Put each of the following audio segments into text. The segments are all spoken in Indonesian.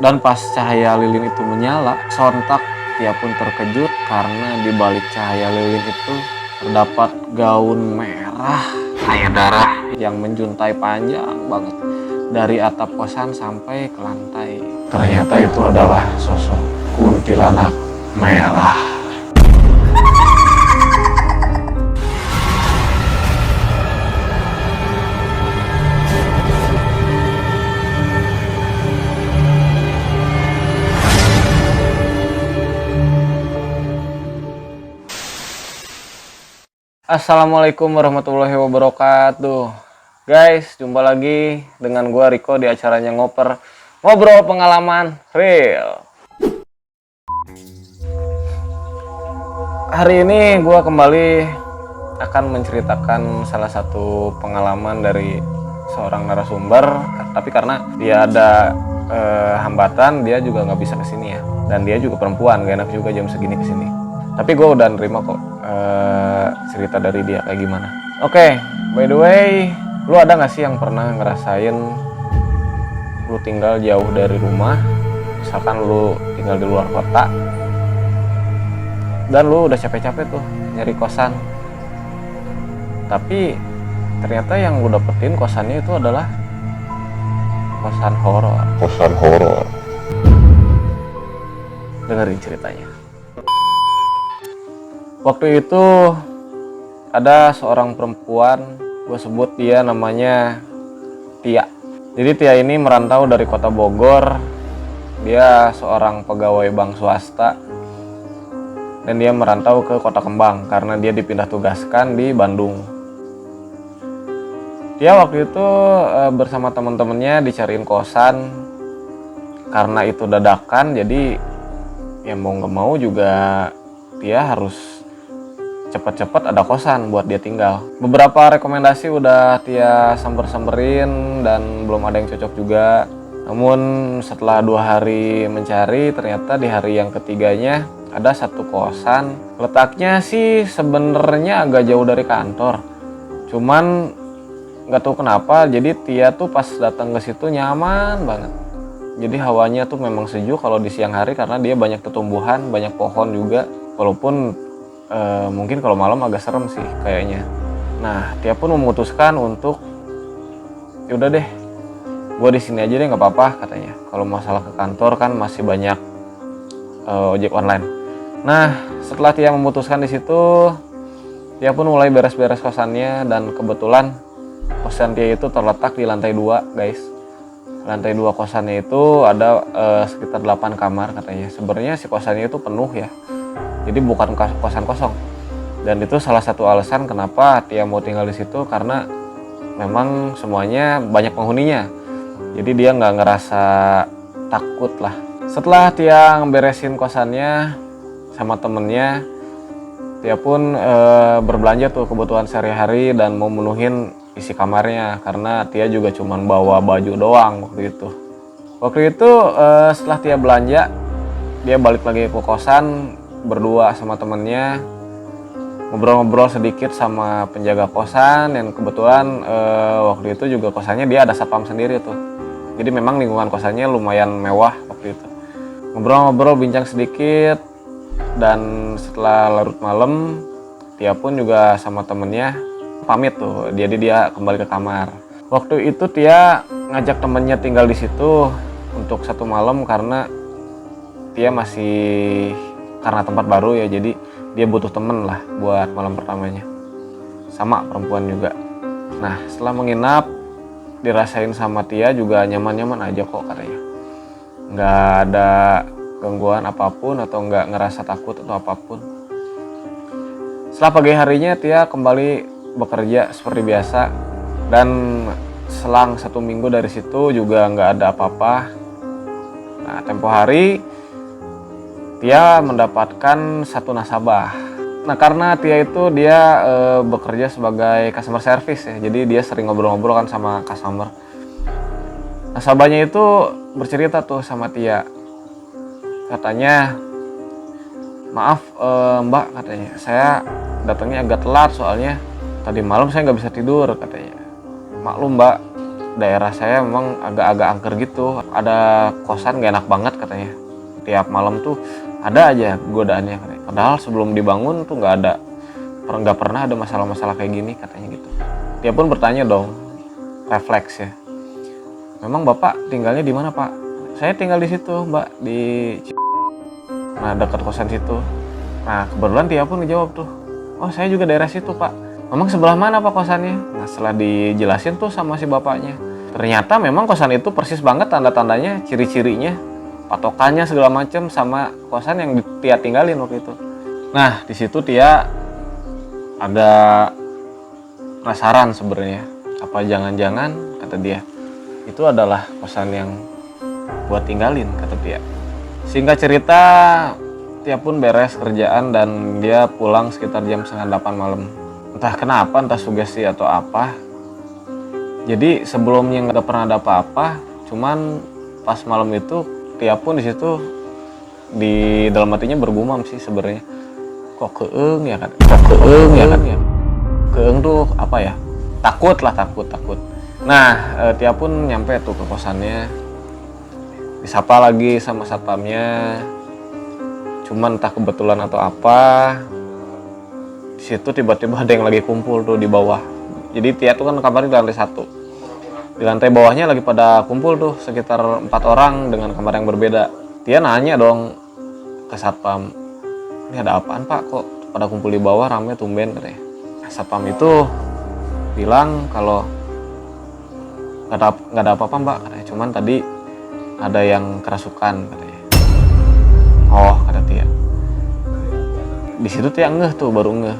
Dan pas cahaya lilin itu menyala, sontak Tia pun terkejut karena di balik cahaya lilin itu terdapat gaun merah kayak darah yang menjuntai panjang banget dari atap kosan sampai ke lantai. Ternyata itu adalah sosok kuntilanak merah. Assalamualaikum warahmatullahi wabarakatuh. Guys, jumpa lagi dengan gua Riko di acaranya Ngoper, ngobrol pengalaman real. Hari ini gua kembali akan menceritakan salah satu pengalaman dari seorang narasumber, tapi karena dia ada hambatan, dia juga nggak bisa kesini ya. Dan dia juga perempuan, gak enak juga jam segini kesini. Tapi gue udah nerima kok cerita dari dia kayak gimana. Oke, by the way, lu ada gak sih yang pernah ngerasain lu tinggal jauh dari rumah, misalkan lu tinggal di luar kota, dan lu udah capek-capek tuh nyari kosan, tapi ternyata yang lu dapetin kosannya itu adalah kosan horor. Kosan horor. Dengerin ceritanya. Waktu itu ada seorang perempuan, gue sebut dia namanya Tia. Jadi Tia ini merantau dari kota Bogor. Dia seorang pegawai bank swasta dan dia merantau ke Kota Kembang karena dia dipindah tugaskan di Bandung. Dia waktu itu bersama teman-temannya dicariin kosan karena itu dadakan, jadi ya mau nggak mau juga Tia harus cepet-cepet ada kosan buat dia tinggal. Beberapa rekomendasi udah Tia samber-samberin dan belum ada yang cocok juga. Namun setelah 2 hari mencari, ternyata di hari yang ketiganya ada satu kosan. Letaknya sih sebenarnya agak jauh dari kantor. Cuman nggak tahu kenapa, jadi Tia tuh pas datang ke situ nyaman banget. Jadi hawanya tuh memang sejuk kalau di siang hari karena dia banyak tumbuhan, banyak pohon juga. Walaupun mungkin kalau malam agak serem sih kayaknya. Nah, Tia pun memutuskan untuk yaudah deh, gue di sini aja deh nggak apa-apa katanya. Kalau masalah ke kantor kan masih banyak ojek online. Nah, setelah Tia memutuskan di situ, Tia pun mulai beres-beres kosannya dan kebetulan kosan Tia itu terletak di lantai 2, guys. Lantai 2 kosannya itu ada sekitar 8 kamar katanya. Sebenarnya si kosannya itu penuh ya. Jadi bukan kosan kosong. Dan itu salah satu alasan kenapa Tia mau tinggal di situ karena memang semuanya banyak penghuninya. Jadi dia nggak ngerasa takut lah. Setelah Tia beresin kosannya sama temennya, Tia pun berbelanja tuh kebutuhan sehari-hari dan mau menuhin isi kamarnya karena Tia juga cuman bawa baju doang waktu itu. Waktu itu setelah Tia belanja, dia balik lagi ke kosan berdua sama temennya, ngobrol-ngobrol sedikit sama penjaga kosan yang kebetulan waktu itu juga kosannya dia ada satpam sendiri tuh. Jadi memang lingkungan kosannya lumayan mewah waktu itu. Ngobrol-ngobrol bincang sedikit dan setelah larut malam Tia pun juga sama temennya pamit tuh. Jadi dia kembali ke kamar. Waktu itu Tia ngajak temennya tinggal di situ untuk 1 malam karena Tia masih karena tempat baru ya, jadi dia butuh temen lah buat malam pertamanya. Sama perempuan juga. Nah, setelah menginap, dirasain sama Tia juga nyaman-nyaman aja kok katanya. Nggak ada gangguan apapun atau nggak ngerasa takut atau apapun. Setelah pagi harinya Tia kembali bekerja seperti biasa. Dan selang 1 minggu dari situ juga nggak ada apa-apa. Nah, tempo hari Tia mendapatkan 1 nasabah. Nah, karena Tia itu dia bekerja sebagai customer service ya, jadi dia sering ngobrol-ngobrol kan sama customer. Nasabahnya itu bercerita tuh sama Tia. Katanya, maaf Mbak katanya, saya datangnya agak telat soalnya tadi malam saya nggak bisa tidur katanya. Maklum Mbak, daerah saya memang agak-agak angker gitu. Ada kosan gak enak banget katanya. Tiap malam tuh ada aja godaannya katanya. Padahal sebelum dibangun tuh nggak pernah ada masalah-masalah kayak gini katanya gitu. Dia pun bertanya dong, refleks ya. Memang Bapak tinggalnya di mana Pak? Saya tinggal di situ Mbak, di nah dekat kosan situ. Nah kebetulan dia pun ngejawab tuh, oh saya juga daerah situ Pak. Memang sebelah mana Pak kosannya? Nah setelah dijelasin tuh sama si bapaknya, ternyata memang kosan itu persis banget tanda-tandanya, ciri-cirinya, patokannya segala macam sama kosan yang Tia tinggalin waktu itu. Nah di situ Tia agak penasaran sebenarnya, apa jangan-jangan kata dia itu adalah kosan yang buat tinggalin kata Tia. Singkat cerita, Tia pun beres kerjaan dan dia pulang sekitar jam 7:30 malam. Entah kenapa, entah sugesti atau apa. Jadi sebelumnya nggak pernah ada apa-apa, cuman pas malam itu Tia pun di situ di dalam hatinya bergumam sih sebenarnya. Kok keeng ya kan? Keeng tuh apa ya? Takut. Nah, Tia pun nyampe tuh ke kosannya. Disapa lagi sama satpamnya. Cuman entah kebetulan atau apa, di situ tiba-tiba ada yang lagi kumpul tuh di bawah. Jadi Tia tuh kan kamarnya di lantai 1. Di lantai bawahnya lagi pada kumpul tuh sekitar 4 orang dengan kamar yang berbeda. Tia nanya dong ke satpam, ini ada apaan Pak? Kok pada kumpul di bawah ramai tumben katanya. Satpam itu bilang kalau nggak ada apa-apa Mbak katanya. Cuman tadi ada yang kerasukan katanya. Oh kata Tia. Di situ Tia baru ngeh.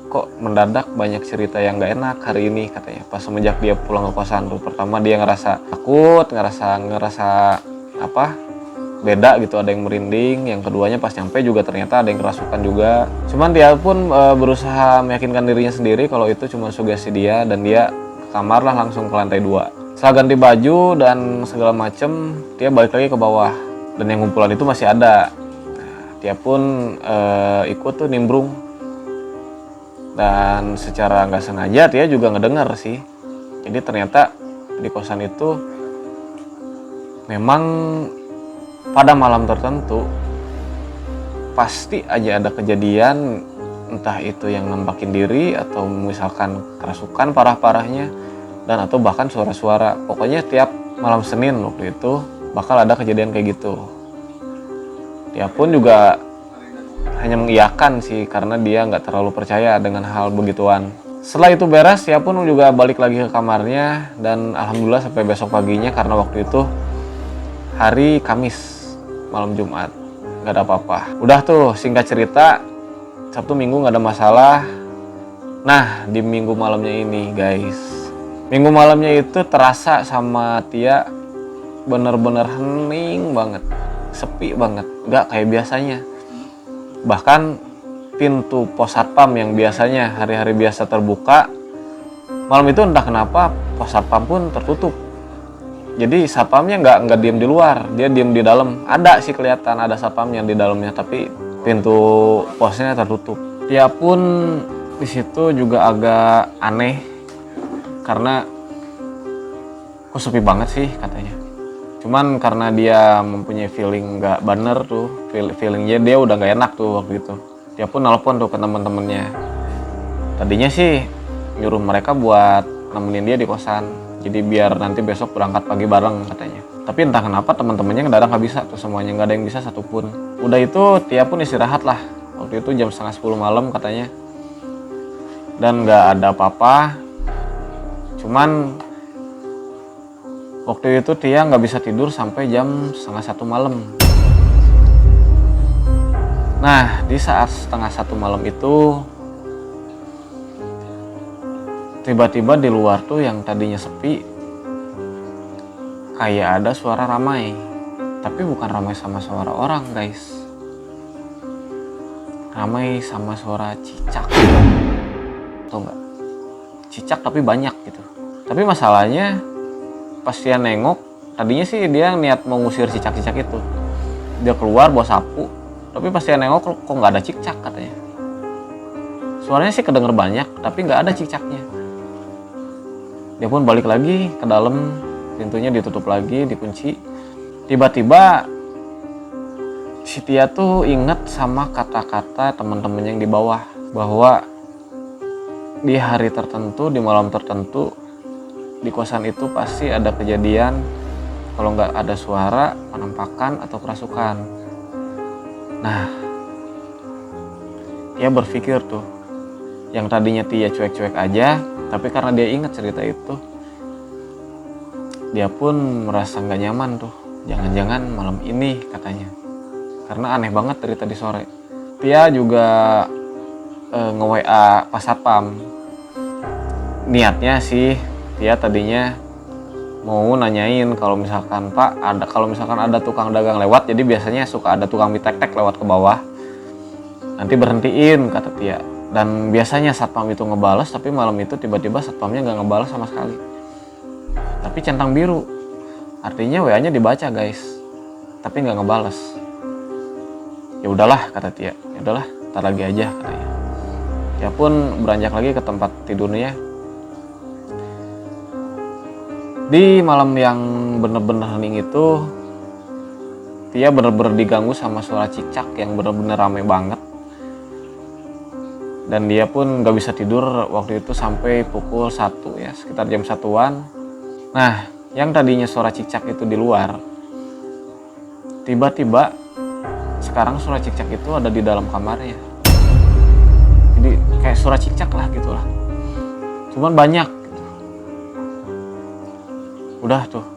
Kok mendadak banyak cerita yang nggak enak hari ini katanya. Pas semenjak dia pulang ke kosan tuh, pertama dia ngerasa takut, ngerasa apa? Beda gitu, ada yang merinding. Yang keduanya pas nyampe juga ternyata ada yang kerasukan juga. Cuman dia pun berusaha meyakinkan dirinya sendiri kalau itu cuma sugesti dia, dan dia ke kamar lah langsung ke lantai 2. Setelah ganti baju dan segala macem, dia balik lagi ke bawah. Dan yang kumpulan itu masih ada. Nah, dia pun ikut tuh nimbrung. Dan secara nggak sengaja dia juga ngedengar sih. Jadi ternyata di kosan itu memang pada malam tertentu pasti aja ada kejadian, entah itu yang nembakin diri atau misalkan kerasukan parah-parahnya, dan atau bahkan suara-suara. Pokoknya tiap malam Senin waktu itu bakal ada kejadian kayak gitu. Dia pun juga hanya mengiyakan sih karena dia nggak terlalu percaya dengan hal begituan. Setelah itu beres, dia pun juga balik lagi ke kamarnya, dan alhamdulillah sampai besok paginya, karena waktu itu hari Kamis malam Jumat nggak ada apa-apa. Udah tuh singkat cerita, Sabtu Minggu nggak ada masalah. Nah di Minggu malamnya ini guys, Minggu malamnya itu terasa sama Tia bener-bener hening banget, sepi banget, nggak kayak biasanya. Bahkan pintu pos satpam yang biasanya hari-hari biasa terbuka, malam itu entah kenapa pos satpam pun tertutup. Jadi satpamnya nggak diem di luar, dia diem di dalam. Ada sih kelihatan ada satpamnya di dalamnya, tapi pintu posnya tertutup. Dia pun di situ juga agak aneh karena kok sepi banget sih katanya. Cuman karena dia mempunyai feeling nggak bener tuh, feelingnya dia udah nggak enak tuh waktu itu. Dia pun nelpon tuh ke teman-temannya. Tadinya sih nyuruh mereka buat nemenin dia di kosan, jadi biar nanti besok berangkat pagi bareng katanya. Tapi entah kenapa teman-temannya nggak bisa tuh, semuanya nggak ada yang bisa satupun. Udah itu Tia pun istirahat lah. Waktu itu jam 9:30 malam katanya. Dan nggak ada apa-apa. Cuman waktu itu Tia nggak bisa tidur sampai jam 12:30 malam. Nah di saat 12:30 malam itu tiba-tiba di luar tuh yang tadinya sepi kayak ada suara ramai. Tapi bukan ramai sama suara orang guys, ramai sama suara cicak. Tau nggak? Cicak tapi banyak gitu. Tapi masalahnya pas dia nengok, tadinya sih dia niat mau ngusir cicak-cicak itu. Dia keluar bawa sapu, tapi pas dia nengok kok nggak ada cicak katanya. Suaranya sih kedenger banyak, tapi nggak ada cicaknya. Dia pun balik lagi ke dalam, pintunya ditutup lagi, dikunci. Tiba-tiba si Tia tuh inget sama kata-kata teman-teman yang di bawah, bahwa di hari tertentu, di malam tertentu, di kosan itu pasti ada kejadian, kalau nggak ada suara, penampakan atau kerasukan. Nah, Tia berpikir tuh, yang tadinya Tia cuek-cuek aja, tapi karena dia ingat cerita itu, dia pun merasa nggak nyaman tuh. Jangan-jangan malam ini, katanya, karena aneh banget dari tadi sore. Tia juga nge-WA pas satpam. Niatnya sih Tia tadinya mau nanyain kalau misalkan ada tukang dagang lewat, jadi biasanya suka ada tukang mie tek-tek lewat ke bawah, nanti berhentiin, kata Tia. Dan biasanya satpam itu ngebales, tapi malam itu tiba-tiba satpamnya nggak ngebales sama sekali, tapi centang biru, artinya WA-nya dibaca guys, tapi nggak ngebales. Ya udahlah, kata Tia, ya udahlah, ntar lagi aja, katanya. Tia pun beranjak lagi ke tempat tidurnya. Di malam yang bener-bener hening itu, Tia bener-bener diganggu sama suara cicak yang bener-bener rame banget. Dan dia pun gak bisa tidur waktu itu sampai pukul 1 ya, sekitar jam 1-an. Nah, yang tadinya suara cicak itu di luar, tiba-tiba sekarang suara cicak itu ada di dalam kamarnya. Jadi kayak suara cicak lah gitulah, cuman banyak gitu. Udah tuh,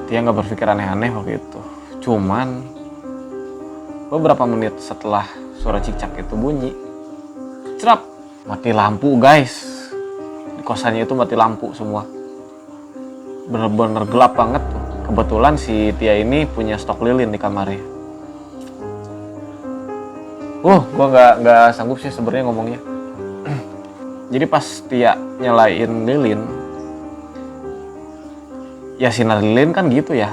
Tia gak berpikir aneh-aneh waktu itu. Cuman beberapa menit setelah suara cicak itu bunyi, cerap, mati lampu guys. Di kosannya itu mati lampu semua, bener-bener gelap banget tuh. Kebetulan si Tia ini punya stok lilin di kamarnya. Gua nggak sanggup sih sebenarnya ngomongnya. Jadi pas Tia nyalain lilin, ya sinar lilin kan gitu ya,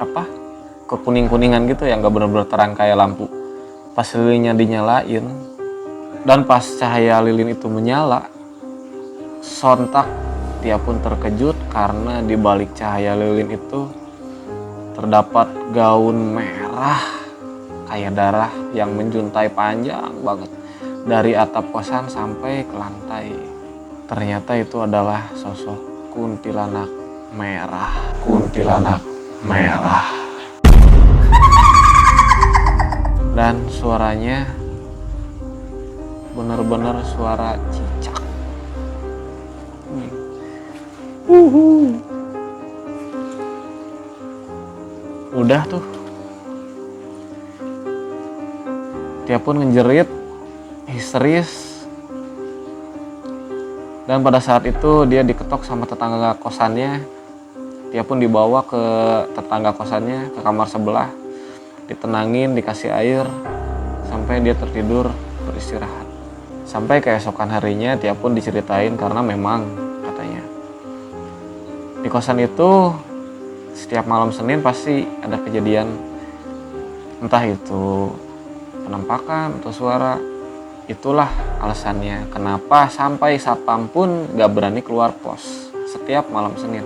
apa, kekuning-kuningan gitu ya, nggak bener-bener terang kayak lampu. Pas lilinnya dinyalain, dan pas cahaya lilin itu menyala, sontak Tia pun terkejut karena di balik cahaya lilin itu terdapat gaun merah kayak darah yang menjuntai panjang banget dari atap kosan sampai ke lantai. Ternyata itu adalah sosok kuntilanak merah. Kuntilanak merah. Dan suaranya bener-bener suara cicak. Udah tuh, dia pun ngejerit histeris. Dan pada saat itu dia diketok sama tetangga kosannya. Dia pun dibawa ke tetangga kosannya, ke kamar sebelah, ditenangin, dikasih air sampai dia tertidur beristirahat. Sampai keesokan harinya Tia pun diceritain, karena memang katanya di kosan itu setiap malam Senin pasti ada kejadian, entah itu penampakan atau suara. Itulah alasannya kenapa sampai satpam pun gak berani keluar pos setiap malam Senin.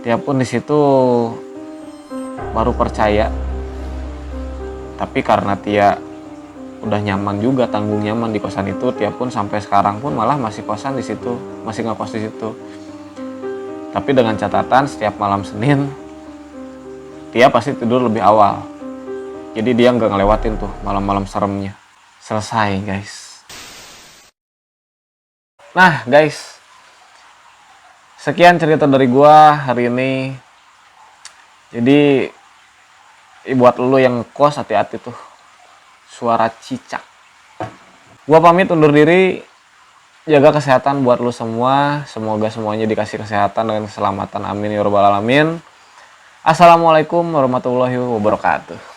Tia pun di situ baru percaya. Tapi karena Tia udah nyaman juga, tanggung nyaman di kosan itu, Tia pun sampai sekarang pun malah masih kosan di situ, masih ngekos di situ. Tapi dengan catatan setiap malam Senin Tia pasti tidur lebih awal. Jadi dia nggak ngelewatin tuh malam-malam seremnya. Selesai guys. Nah guys, sekian cerita dari gua hari ini. Jadi buat lo yang kos, hati-hati tuh suara cicak. Gua pamit undur diri. Jaga kesehatan buat lo semua. Semoga semuanya dikasih kesehatan dan keselamatan. Amin ya rabbal alamin. Assalamualaikum warahmatullahi wabarakatuh.